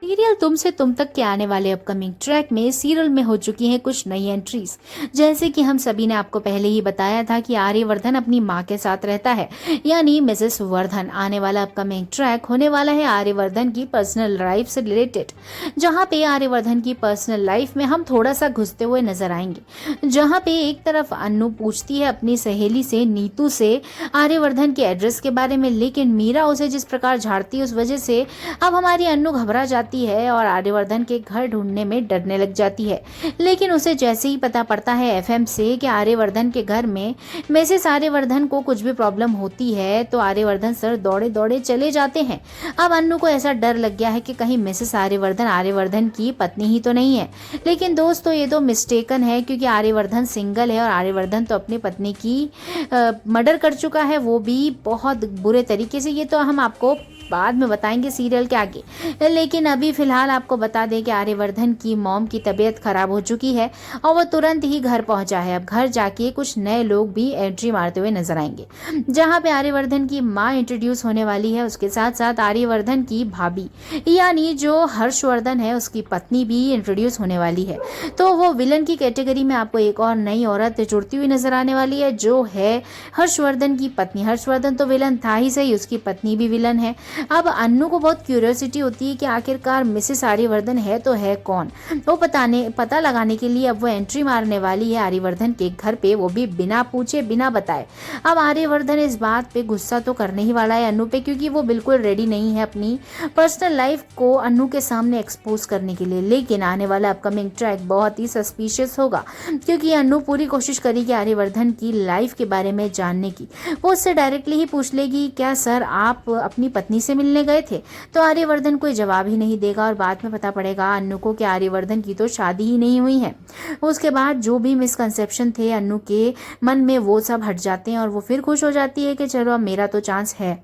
Serial तुमसे तुम तक के आने वाले अपकमिंग ट्रैक में सीरियल में हो चुकी हैं कुछ नई एंट्रीज। जैसे कि हम सभी ने आपको पहले ही बताया था कि आर्यवर्धन अपनी मां के साथ रहता है, यानी मिसेस वर्धन। आने वाला अपकमिंग ट्रैक होने वाला है आर्यवर्धन की पर्सनल लाइफ से रिलेटेड, जहां पे आर्यवर्धन की पर्सनल लाइफ में हम थोड़ा सा घुसते हुए नजर आएंगे। जहां पे एक तरफ अन्नू पूछती है अपनी सहेली से, नीतू से, आर्यवर्धन के एड्रेस के बारे में, लेकिन मीरा उसे जिस प्रकार झाड़ती है उस वजह से अब हमारी अन्नू घबरा जाती है और आर्यवर्धन के घर ढूंढने में डरने लग जाती है। लेकिन उसे जैसे ही पता पड़ता है एफएम से कि आर्यवर्धन के घर में मिसेस आर्यवर्धन को कुछ भी प्रॉब्लम होती है, तो आर्यवर्धन सर दौड़े दौड़े चले जाते हैं। अब अन्नू को ऐसा डर लग गया है कि कहीं मिसेस आर्यवर्धन आर्यवर्धन की पत्नी ही तो नहीं है। लेकिन दोस्तों ये तो मिस्टेकन है, क्योंकि आर्यवर्धन सिंगल है और आर्यवर्धन तो अपनी पत्नी की मर्डर कर चुका है, वो भी बहुत बुरे तरीके से। ये तो हम आपको बाद में बताएंगे सीरियल के आगे। लेकिन अभी फिलहाल आपको बता दें कि आर्यवर्धन की मॉम की तबीयत खराब हो चुकी है और वो तुरंत ही घर पहुंचा है। अब घर जाके कुछ नए लोग भी एंट्री मारते हुए नजर आएंगे, जहां पे आर्यवर्धन की मां इंट्रोड्यूस होने वाली है। उसके साथ साथ आर्यवर्धन की भाभी यानी जो हर्षवर्धन है उसकी पत्नी भी इंट्रोड्यूस होने वाली है। तो वो विलन की कैटेगरी में आपको एक और नई औरत जुड़ती हुई नजर आने वाली है, जो है हर्षवर्धन की पत्नी। हर्षवर्धन तो विलन था ही सही, उसकी पत्नी भी विलन है। अब अन्नू को बहुत क्यूरियोसिटी होती है कि आखिरकार मिसेस आर्यवर्धन है तो है कौन। वो पता लगाने के लिए अब वो एंट्री मारने वाली है आर्यवर्धन के घर पे, वो भी बिना पूछे बिना बताए। अब आर्यवर्धन इस बात पे गुस्सा तो करने ही वाला है अन्नू पे, क्योंकि वो बिल्कुल रेडी नहीं है अपनी पर्सनल लाइफ को अन्नू के सामने एक्सपोज करने के लिए। लेकिन आने वाला अपकमिंग ट्रैक बहुत ही सस्पिशियस होगा, क्योंकि अन्नू पूरी कोशिश करेगी आर्यवर्धन की लाइफ के बारे में जानने की। वो उससे डायरेक्टली ही पूछ लेगी, क्या सर आप अपनी पत्नी से मिलने गए थे? तो आर्यवर्धन कोई जवाब ही नहीं देगा और बाद में पता पड़ेगा अन्नू को कि आर्यवर्धन की तो शादी ही नहीं हुई है। उसके बाद जो भी मिसकंसेप्शन थे अन्नू के मन में वो सब हट जाते हैं और वो फिर खुश हो जाती है कि चलो अब मेरा तो चांस है।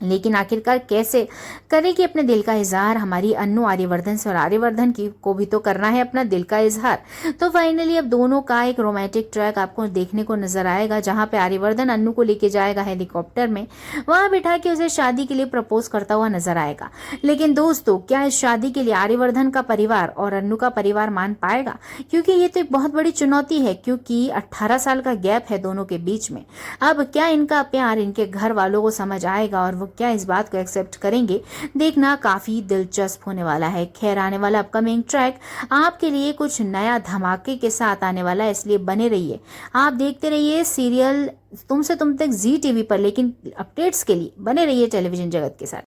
लेकिन आखिरकार कैसे करेगी अपने दिल का इजहार हमारी अन्नू आर्यवर्धन से, और आर्यवर्धन की को भी तो करना है अपना दिल का इजहार। तो फाइनली अब दोनों का एक रोमांटिक ट्रैक आपको देखने को नजर आएगा, जहां पे आर्यवर्धन अन्नू को लेके जाएगा हेलीकॉप्टर में, वहां बिठा के उसे शादी के लिए प्रपोज करता हुआ नजर आएगा। लेकिन दोस्तों क्या इस शादी के लिए आर्यवर्धन का परिवार और अन्नू का परिवार मान पाएगा? क्योंकि ये तो एक बहुत बड़ी चुनौती है, क्योंकि 18 साल का गैप है दोनों के बीच में। अब क्या इनका प्यार इनके घर वालों को समझ आएगा और वो क्या इस बात को एक्सेप्ट करेंगे? देखना काफी दिलचस्प होने वाला है। खैर आने वाला अपकमिंग ट्रैक आपके लिए कुछ नया धमाके के साथ आने वाला है, इसलिए बने रहिए। आप देखते रहिए सीरियल तुमसे तुम तक जी टीवी पर, लेकिन अपडेट्स के लिए बने रहिए टेलीविजन जगत के साथ।